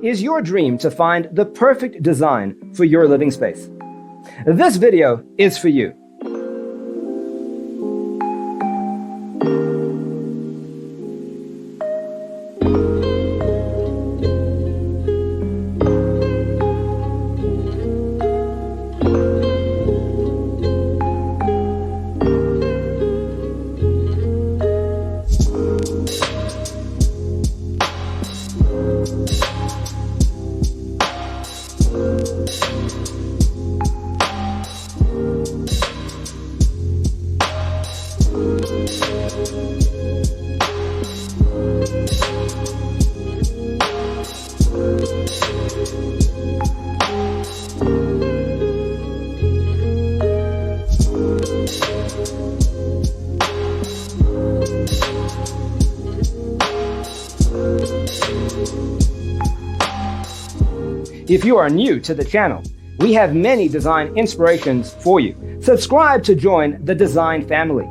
is your dream to find the perfect design for your living space? This video is for you. If you are new to the channel, we have many design inspirations for you. Subscribe to join the design family.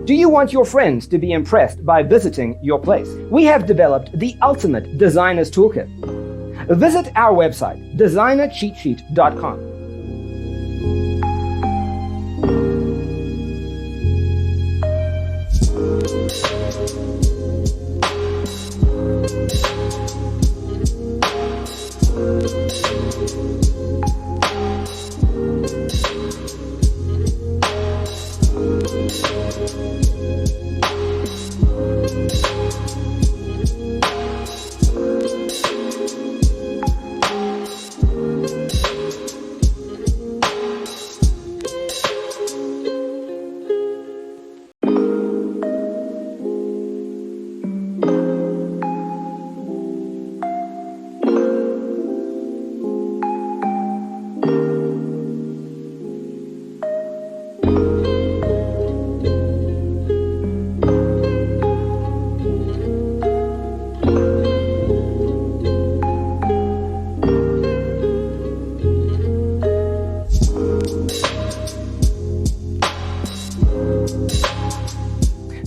Do you want your friends to be impressed by visiting your place? We have developed the ultimate designer's toolkit. Visit our website, designercheatsheet.com.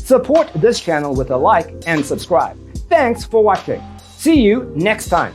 Support this channel with a like and subscribe. Thanks for watching. See you next time.